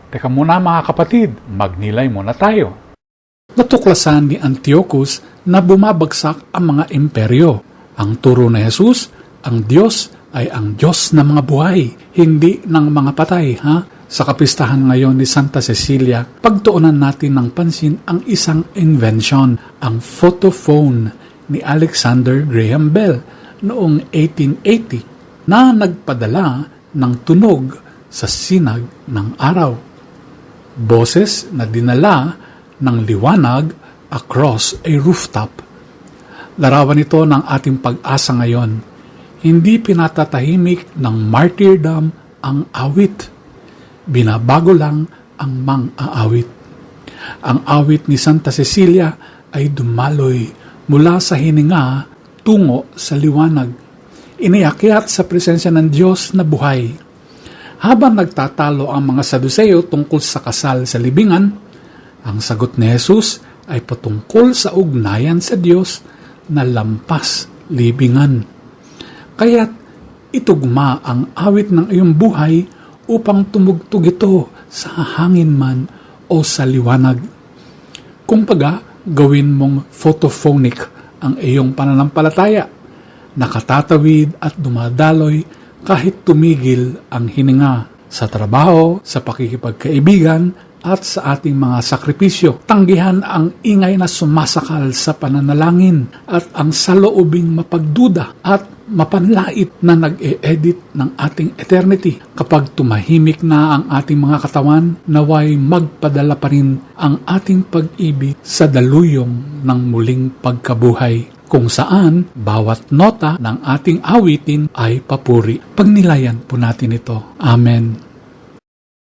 Teka muna mga kapatid, magnilay muna tayo. Natuklasan ni Antiochus na bumabagsak ang mga imperyo. Ang turo ni Jesus, ang Diyos ay ang Diyos ng mga buhay, hindi ng mga patay. Sa kapistahan ngayon ni Santa Cecilia, pagtuunan natin ng pansin ang isang invention, ang photophone ni Alexander Graham Bell noong 1880 na nagpadala ng tunog sa sinag ng araw. Boses na dinala ng liwanag across a rooftop. Larawan ito ng ating pag-asa ngayon. Hindi pinatatahimik ng martyrdom ang awit. Binabago lang ang mang-aawit. Ang awit ni Santa Cecilia ay dumaloy mula sa hininga tungo sa liwanag. Iniakyat sa presensya ng Diyos na buhay. Habang nagtatalo ang mga Saduseo tungkol sa kasal sa libingan, ang sagot ni Jesus ay patungkol sa ugnayan sa Diyos na lampas libingan. Kaya't itugma ang awit ng iyong buhay upang tumugtog ito sa hangin man o sa liwanag. Kumbaga, gawin mong photophonic ang iyong pananampalataya, nakatatawid at dumadaloy kahit tumigil ang hininga sa trabaho, sa pakikipagkaibigan at sa ating mga sakripisyo. Tanggihan ang ingay na sumasakal sa pananalangin at ang saloobing mapagduda at mapanlait na nag-e-edit ng ating eternity. Kapag tumahimik na ang ating mga katawan, naway magpadala pa rin ang ating pag-ibig sa daluyong ng muling pagkabuhay, kung saan bawat nota ng ating awitin ay papuri. Pagnilayan po natin ito. Amen.